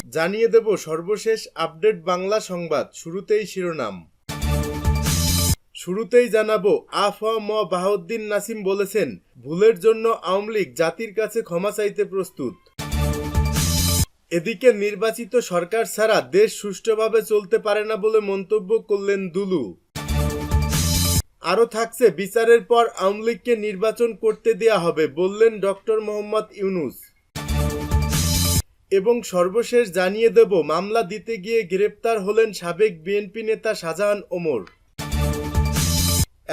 জানিয়ে দেব সর্বশেষ আপডেট বাংলা সংবাদ। শুরুতেই শিরোনাম। শুরুতেই জানাবো, আ.ফ.ম. বাহাউদ্দিন নাসিম বলেছেন, ভুলের জন্য আওয়ামী লীগ জাতির কাছে ক্ষমা চাইতে প্রস্তুত। এদিকে নির্বাচিত সরকার ছাড়া দেশ সুষ্ঠুভাবে চলতে পারে না বলে মন্তব্য করলেন দুলু। আরও থাকছে, বিচারের পর আওয়ামী লীগকে নির্বাচন করতে দেয়া হবে বললেন ডক্টর মোহাম্মদ ইউনূস। এবং সর্বশেষ জানিয়ে দেব, মামলা দিতে গিয়ে গ্রেপ্তার হলেন সাবেক বিএনপি নেতা শাহজাহান ওমর।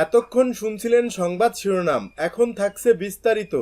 এতক্ষণ শুনছিলেন সংবাদ শিরোনাম, এখন থাকছে বিস্তারিত।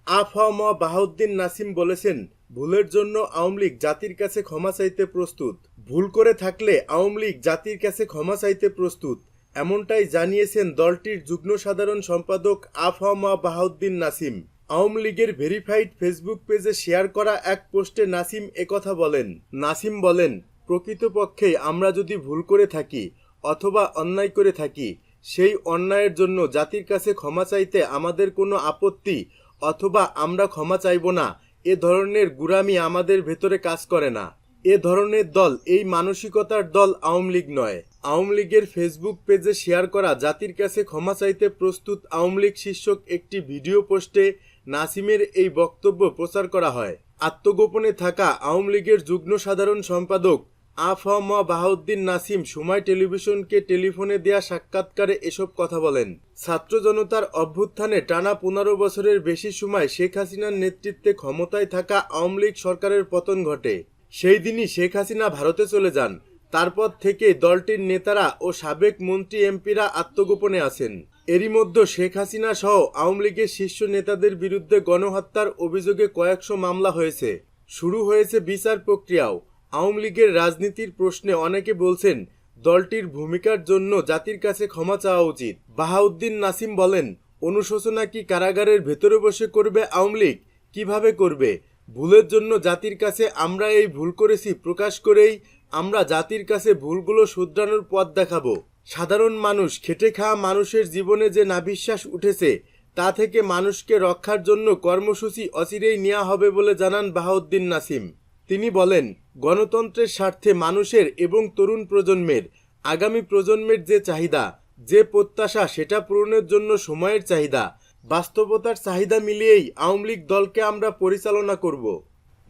আ.ফ.ম. বাহাউদ্দিন নাসিম বলেছেন, ভুলের জন্য আওয়ামী লীগ জাতির কাছে ক্ষমা চাইতে প্রস্তুত। ভুল করে থাকলে আওয়ামী লীগ জাতির কাছে ক্ষমা চাইতে প্রস্তুত, এমনটাই জানিয়েছেন দলটির যুগ্ম সাধারণ সম্পাদক আ.ফ.ম. বাহাউদ্দিন নাসিম। আওয়ামী লীগের ভেরিফাইড ফেসবুক পেজে শেয়ার করা এক পোস্টে নাসিম একথা বলেন। নাসিম বলেন, প্রকৃতপক্ষে আমরা যদি ভুল করে থাকি অথবা অন্যায় করে থাকি, সেই অন্যায়ের জন্য জাতির কাছে ক্ষমা চাইতে আমাদের কোনো আপত্তি অথবা আমরা ক্ষমা চাইব না, এ ধরনের গুরামি আমাদের ভেতরে কাজ করে না। এ ধরনের দল, এই মানসিকতার দল আওয়ামী লীগ নয়। আওয়ামী লীগের ফেসবুক পেজে শেয়ার করা জাতির কাছে ক্ষমা চাইতে প্রস্তুত আওয়ামী লীগ শীর্ষক একটি ভিডিও পোস্টে নাসিমের এই বক্তব্য প্রচার করা হয়। আত্মগোপনে থাকা আওয়ামী লীগের যুগ্ম সাধারণ সম্পাদক আ.ফ.ম. বাহাউদ্দিন নাসিম সময় টেলিভিশনকে টেলিফোনে দেয়া সাক্ষাৎকারে এসব কথা বলেন। ছাত্র জনতার অভ্যুত্থানে টানা 15 বছরের বেশি সময় শেখ হাসিনার নেতৃত্বে ক্ষমতায় থাকা আওয়ামী লীগ সরকারের পতন ঘটে। সেই দিনই শেখ হাসিনা ভারতে চলে যান। তারপর থেকে দলটির নেতারা ও সাবেক মন্ত্রী এমপিরা আত্মগোপনে আছেন। এরই মধ্যে শেখ হাসিনা সহ আওয়ামী লীগের শীর্ষ নেতাদের বিরুদ্ধে গণহত্যার অভিযোগে কয়েকশো মামলা হয়েছে। শুরু হয়েছে বিচার প্রক্রিয়াও। আওয়ামী লীগের রাজনীতির প্রশ্নে অনেকে বলছেন, দলটির ভূমিকার জন্য জাতির কাছে ক্ষমা চাওয়া উচিত। বাহাউদ্দিন নাসিম বলেন, অনুশোচনা কি কারাগারের ভেতরে বসে করবে আওয়ামী লীগ? কিভাবে করবে? ভুলের জন্য জাতির কাছে আমরা এই ভুল করেছি প্রকাশ করেই আমরা জাতির কাছে ভুলগুলো শুধরানোর পথ দেখাবো। সাধারণ মানুষ, খেটে খাওয়া মানুষের জীবনে যে নাভিশ্বাস উঠেছে, তা থেকে মানুষকে রক্ষার জন্য কর্মসূচি অচিরেই নেওয়া হবে বলে জানান বাহাউদ্দিন নাসিম। তিনি বলেন, গণতন্ত্রের স্বার্থে মানুষের এবং তরুণ প্রজন্মের, আগামী প্রজন্মের যে চাহিদা, যে প্রত্যাশা, সেটা পূরণের জন্য সময়ের চাহিদা, বাস্তবতার চাহিদা মিলিয়েই আওয়ামী লীগ দলকে আমরা পরিচালনা করব।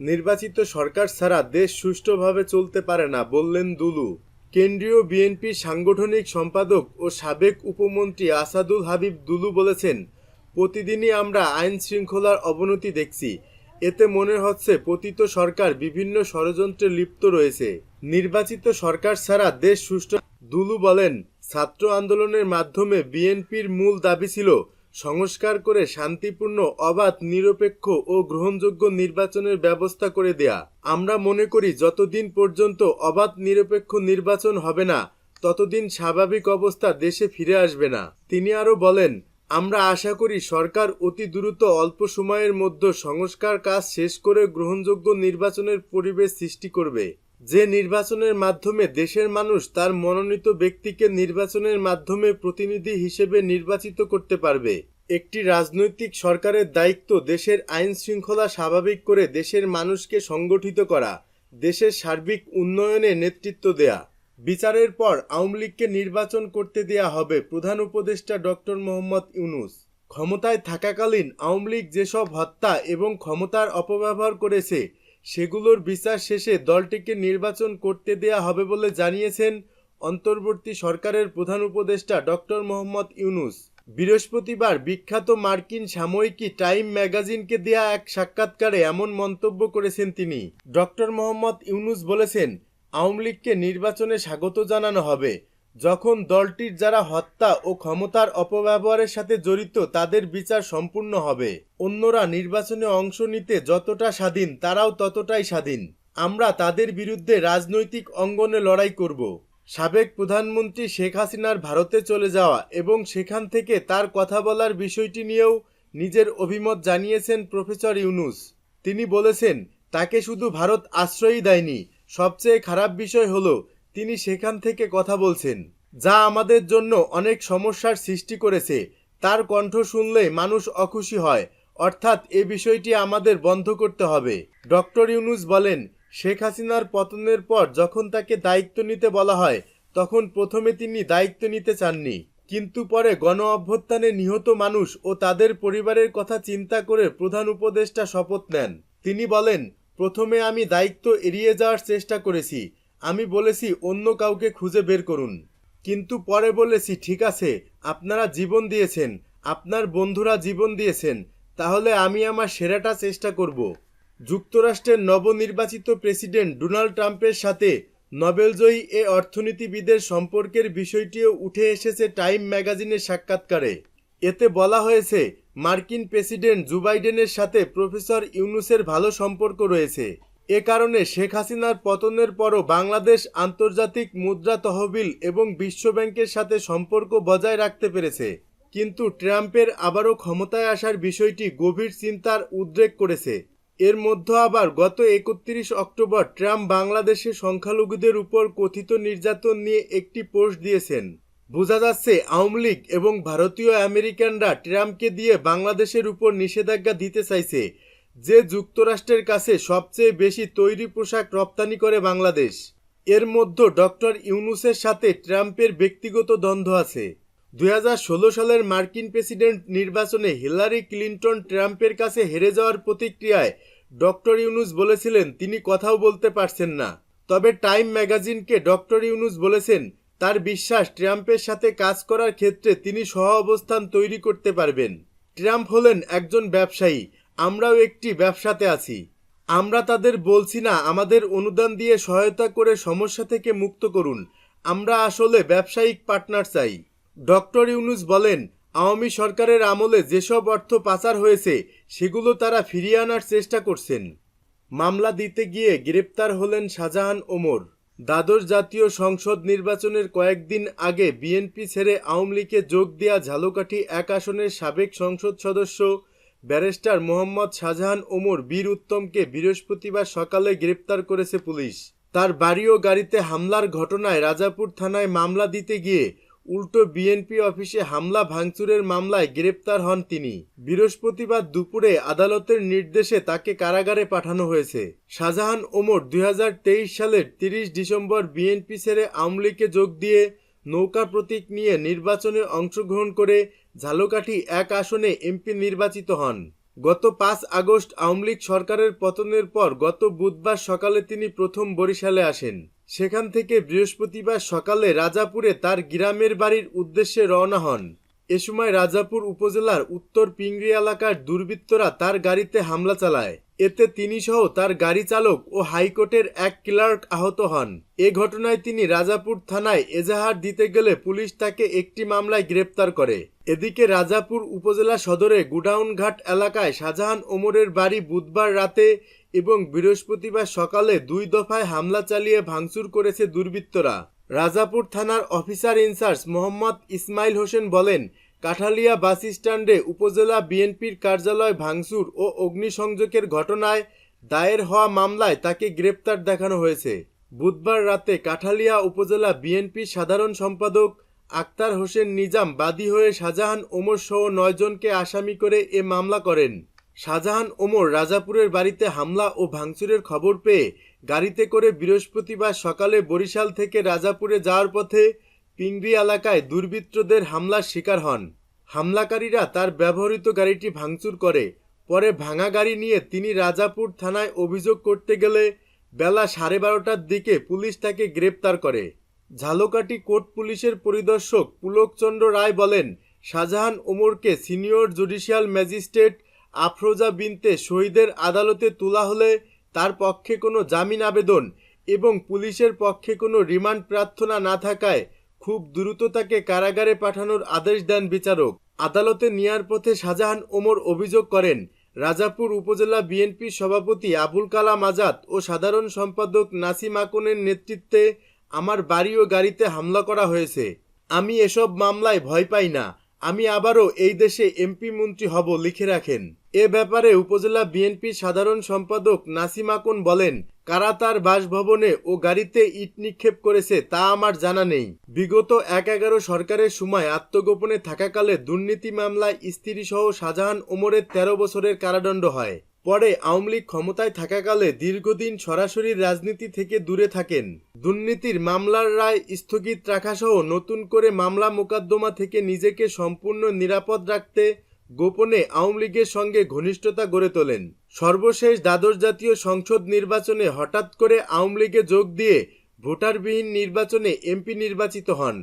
নির্বাচিত সরকার ছাড়া দেশ সুষ্ঠুভাবে চলতে পারে না বললেন দুলু। কেন্দ্রীয় বিএনপির সাংগঠনিক সম্পাদক ও সাবেক উপমন্ত্রী আসাদুল হাবিব দুলু বলেছেন, প্রতিদিনই আমরা আইন শৃঙ্খলার অবনতি দেখছি। এতে মনে হচ্ছে পতিত সরকার বিভিন্ন ষড়যন্ত্রে লিপ্ত রয়েছে। নির্বাচিত সরকার ছাড়া দেশ সুষ্ঠু। দুলু বলেন, ছাত্র আন্দোলনের মাধ্যমে বিএনপির মূল দাবি ছিল সংস্কার করে শান্তিপূর্ণ, অবাধ, নিরপেক্ষ ও গ্রহণযোগ্য নির্বাচনের ব্যবস্থা করে দেয়া। আমরা মনে করি যতদিন পর্যন্ত অবাধ নিরপেক্ষ নির্বাচন হবে না, ততদিন স্বাভাবিক অবস্থা দেশে ফিরে আসবে না। তিনি আরও বলেন, আমরা আশা করি সরকার অতি দ্রুত অল্প সময়ের মধ্যে সংস্কার কাজ শেষ করে গ্রহণযোগ্য নির্বাচনের পরিবেশ সৃষ্টি করবে, যে নির্বাচনের মাধ্যমে দেশের মানুষ তার মনোনীত ব্যক্তিকে নির্বাচনের মাধ্যমে প্রতিনিধি হিসেবে নির্বাচিত করতে পারবে। একটি রাজনৈতিক সরকারের দায়িত্ব দেশের আইন শৃঙ্খলা স্বাভাবিক করে দেশের মানুষকে সংগঠিত করা, দেশের সার্বিক উন্নয়নে নেতৃত্ব দেয়া। বিচারের পর আওয়ামী লীগকে নির্বাচন করতে দেয়া হবে, প্রধান উপদেষ্টা ডক্টর মোহাম্মদ ইউনূস। ক্ষমতায় থাকাকালীন আওয়ামী লীগ যেসব হত্যা এবং ক্ষমতার অপব্যবহার করেছে, সেগুলোর বিচার শেষে দলটিকে নির্বাচন করতে দেয়া হবে বলে জানিয়েছেন অন্তর্বর্তী সরকারের প্রধান উপদেষ্টা ডক্টর মোহাম্মদ ইউনূস। বৃহস্পতিবার বিখ্যাত মার্কিন সাময়িকী টাইম ম্যাগাজিনকে দেয়া এক সাক্ষাৎকারে এমন মন্তব্য করেছেন তিনি। ডক্টর মোহাম্মদ ইউনূস বলেছেন, আওয়ামী লীগকে নির্বাচনে স্বাগত জানানো হবে যখন দলটির যারা হত্যা ও ক্ষমতার অপব্যবহারের সাথে জড়িত তাদের বিচার সম্পূর্ণ হবে। অন্যরা নির্বাচনে অংশ নিতে যতটা স্বাধীন, তারাও ততটাই স্বাধীন। আমরা তাদের বিরুদ্ধে রাজনৈতিক অঙ্গনে লড়াই করব। সাবেক প্রধানমন্ত্রী শেখ হাসিনার ভারতে চলে যাওয়া এবং সেখান থেকে তার কথা বলার বিষয়টি নিয়েও নিজের অভিমত জানিয়েছেন প্রফেসর ইউনূস। তিনি বলেছেন, তাকে শুধু ভারত আশ্রয়ই দেয়নি, সবচেয়ে খারাপ বিষয় হলো তিনি সেখান থেকে কথা বলছেন, যা আমাদের জন্য অনেক সমস্যার সৃষ্টি করেছে। তার কণ্ঠ শুনলেই মানুষ অখুশি হয়, অর্থাৎ এ বিষয়টি আমাদের বন্ধ করতে হবে। ডক্টর ইউনূস বলেন, শেখ হাসিনার পতনের পর যখন তাকে দায়িত্ব নিতে বলা হয় তখন প্রথমে তিনি দায়িত্ব নিতে চাননি, কিন্তু পরে গণ অভ্যুত্থানে নিহত মানুষ ও তাদের পরিবারের কথা চিন্তা করে প্রধান উপদেষ্টা শপথ নেন। তিনি বলেন, প্রথমে আমি দায়িত্ব এড়িয়ে যাওয়ার চেষ্টা করেছি, আমি বলেছি অন্য কাউকে খুঁজে বের করুন, কিন্তু পরে বলেছি ঠিক আছে, আপনারা জীবন দিয়েছেন, আপনার বন্ধুরা জীবন দিয়েছেন, তাহলে আমি আমার সেরাটা চেষ্টা করব। যুক্তরাষ্ট্রের নবনির্বাচিত প্রেসিডেন্ট ডোনাল্ড ট্রাম্পের সাথে নোবেলজয়ী এ অর্থনীতিবিদের সম্পর্কের বিষয়টিও উঠে এসেছে টাইম ম্যাগাজিনের সাক্ষাৎকারে। এতে বলা হয়েছে, মার্কিন প্রেসিডেন্ট জো বাইডেনের সাথে প্রফেসর ইউনূসের ভালো সম্পর্ক রয়েছে। এ কারণে শেখ হাসিনার পতনের পরও বাংলাদেশ আন্তর্জাতিক মুদ্রা তহবিল এবং বিশ্বব্যাংকের সাথে সম্পর্ক বজায় রাখতে পেরেছে। কিন্তু ট্রাম্পের আবারও ক্ষমতায় আসার বিষয়টি গভীর চিন্তার উদ্রেক করেছে। এর মধ্যে আবার গত 31 অক্টোবর ট্রাম্প বাংলাদেশে সংখ্যালঘুদের উপর কথিত নির্যাতন নিয়ে একটি পোস্ট দিয়েছেন। বোঝা যাচ্ছে আওয়ামী লীগ এবং ভারতীয় আমেরিকানরা ট্রাম্পকে দিয়ে বাংলাদেশের উপর নিষেধাজ্ঞা দিতে চাইছে, যে যুক্তরাষ্ট্রের কাছে সবচেয়ে বেশি তৈরি পোশাক রপ্তানি করে বাংলাদেশ। এর মধ্যে ডক্টর ইউনূসের সাথে ট্রাম্পের ব্যক্তিগত দ্বন্দ্ব আছে। 2016 সালের মার্কিন প্রেসিডেন্ট নির্বাচনে হিলারি ক্লিন্টন ট্রাম্পের কাছে হেরে যাওয়ার প্রতিক্রিয়ায় ডক্টর ইউনূস বলেছিলেন তিনি কথাও বলতে পারছেন না। তবে টাইম ম্যাগাজিনকে ডক্টর ইউনূস বলেছেন তার বিশ্বাস ট্রাম্পের সাথে কাজ করার ক্ষেত্রে তিনি সহ অবস্থান তৈরি করতে পারবেন। ট্রাম্প হলেন একজন ব্যবসায়ী, আমরাও একটি ব্যবসাতে আছি। আমরা তাদের বলছি না আমাদের অনুদান দিয়ে সহায়তা করে সমস্যা থেকে মুক্ত করুন, আমরা আসলে ব্যবসায়িক পার্টনার চাই। ডক্টর ইউনূস বলেন, আওয়ামী সরকারের আমলে যেসব অর্থ পাচার হয়েছে সেগুলো তারা ফিরিয়ে আনার চেষ্টা করছেন। মামলা দিতে গিয়ে গ্রেপ্তার হলেন শাহজাহান ওমর। দ্বাদশ জাতীয় সংসদ নির্বাচনের কয়েকদিন আগে বিএনপি ছেড়ে আওয়ামী লীগে যোগ দেয়া ঝালকাঠি 1 আসনের সাবেক সংসদ সদস্য ব্যারিস্টার মোহাম্মদ শাহজাহান ওমর বীর উত্তমকে বৃহস্পতিবার সকালে গ্রেপ্তার করেছে পুলিশ। তার বাড়ি ও গাড়িতে হামলার ঘটনায় রাজাপুর থানায় মামলা দিতে গিয়ে উল্টো বিএনপি অফিসে হামলা ভাঙচুরের মামলায় গ্রেপ্তার হন তিনি। বৃহস্পতিবার দুপুরে আদালতের নির্দেশে তাকে কারাগারে পাঠানো হয়েছে। শাহজাহান ওমর 2023 সালের 30 ডিসেম্বর বিএনপি ছেড়ে আওয়ামী লীগে যোগ দিয়ে নৌকা প্রতীক নিয়ে নির্বাচনে অংশগ্রহণ করে ঝালকাঠি 1 আসনে এমপি নির্বাচিত হন। গত 5 আগস্ট আওয়ামী লীগ সরকারের পতনের পর গত বুধবার সকালে তিনি প্রথম বরিশালে আসেন। সেখান থেকে বৃহস্পতিবার সকালে রাজাপুরে তার গ্রামের বাড়ির উদ্দেশ্যে রওনা হন। এ সময় রাজাপুর উপজেলার উত্তর পিংড়ি এলাকার দুর্বৃত্তরা তার গাড়িতে হামলা চালায়। এতে তিনি সহ তার গাড়ি চালক ও হাইকোর্টের এক ক্লার্ক আহত হন। এ ঘটনায় তিনি রাজাপুর থানায় এজাহার দিতে গেলে পুলিশ তাকে একটি মামলায় গ্রেপ্তার করে। এদিকে রাজাপুর উপজেলা সদরে গুডাউনঘাট এলাকায় শাহজাহান ওমরের বাড়ি বুধবার রাতে এবং বৃহস্পতিবার সকালে 2 দফায় হামলা চালিয়ে ভাঙচুর করেছে দুর্বৃত্তরা। রাজাপুর থানার অফিসার ইনচার্জ মোহাম্মদ ইসমাইল হোসেন বলেন, কাঠালিয়া বাস স্ট্যান্ডে উপজেলা বিএনপির কার্যালয় ভাঙচুর ও অগ্নিসংযোগের ঘটনায় দায়ের হওয়া মামলায় তাকে গ্রেপ্তার দেখানো হয়েছে। বুধবার রাতে কাঠালিয়া উপজেলা বিএনপির সাধারণ সম্পাদক আক্তার হোসেন নিজাম বাদী হয়ে শাহজাহান ওমর সহ 9 জনকে আসামি করে এ মামলা করেন। শাহজাহান ওমর রাজাপুরের বাড়িতে হামলা ও ভাঙচুরের খবর পেয়ে গাড়িতে করে বৃহস্পতিবার সকালে বরিশাল থেকে রাজাপুরে যাওয়ার পথে পিংড়ি এলাকায় দুর্বৃত্তদের হামলার শিকার হন। হামলাকারীরা তার ব্যবহৃত গাড়িটি ভাঙচুর করে। পরে ভাঙা গাড়ি নিয়ে তিনি রাজাপুর থানায় অভিযোগ করতে গেলে বেলা 12:30টার দিকে পুলিশ তাকে গ্রেপ্তার করে। ঝালকাঠি কোর্ট পুলিশের পরিদর্শক পুলকচন্দ্র রায় বলেন, শাহজাহান ওমরকে সিনিয়র জুডিশিয়াল ম্যাজিস্ট্রেট আফরোজা বিনতে শহীদের আদালতে তোলা হলে তার পক্ষে কোনো জামিন আবেদন এবং পুলিশের পক্ষে কোনো রিমান্ড প্রার্থনা না থাকায় খুব দ্রুত তাকে কারাগারে পাঠানোর আদেশ দেন বিচারক। আদালতে নেয়ার পথে শাহজাহান ওমর অভিযোগ করেন, রাজাপুর উপজেলা বিএনপির সভাপতি আবুল কালাম আজাদ ও সাধারণ সম্পাদক নাসিম আকনের নেতৃত্বে আমার বাড়ি ও গাড়িতে হামলা করা হয়েছে। আমি এসব মামলায় ভয় পাই না, আমি আবারও এই দেশে এমপি মন্ত্রী হব, লিখে রাখেন। এ ব্যাপারে উপজেলা বিএনপির সাধারণ সম্পাদক নাসিম আকন বলেন, কারা তার বাসভবনে ও গাড়িতে ইট নিক্ষেপ করেছে তা আমার জানা নেই। বিগত 1/11 সরকারের সময় আত্মগোপনে থাকাকালে দুর্নীতি মামলায় স্ত্রীসহ শাহজাহান ওমরের 13 বছরের কারাদণ্ড হয়। পরে আওয়ামী লীগ ক্ষমতায় থাকাকালে দীর্ঘদিন সরাসরি রাজনীতি থেকে দূরে থাকেন। দুর্নীতির মামলার রায় স্থগিত রাখাসহ নতুন করে মামলা মোকদ্দমা থেকে নিজেকে সম্পূর্ণ নিরাপদ রাখতে গোপনে আওয়ামী লীগের সঙ্গে ঘনিষ্ঠতা গড়ে তোলেন। সর্বশেষ দ্বাদশ জাতীয় সংসদ নির্বাচনে হঠাৎ করে আওয়ামী লীগে যোগ দিয়ে ভোটারবিহীন নির্বাচনে এমপি নির্বাচিত হন।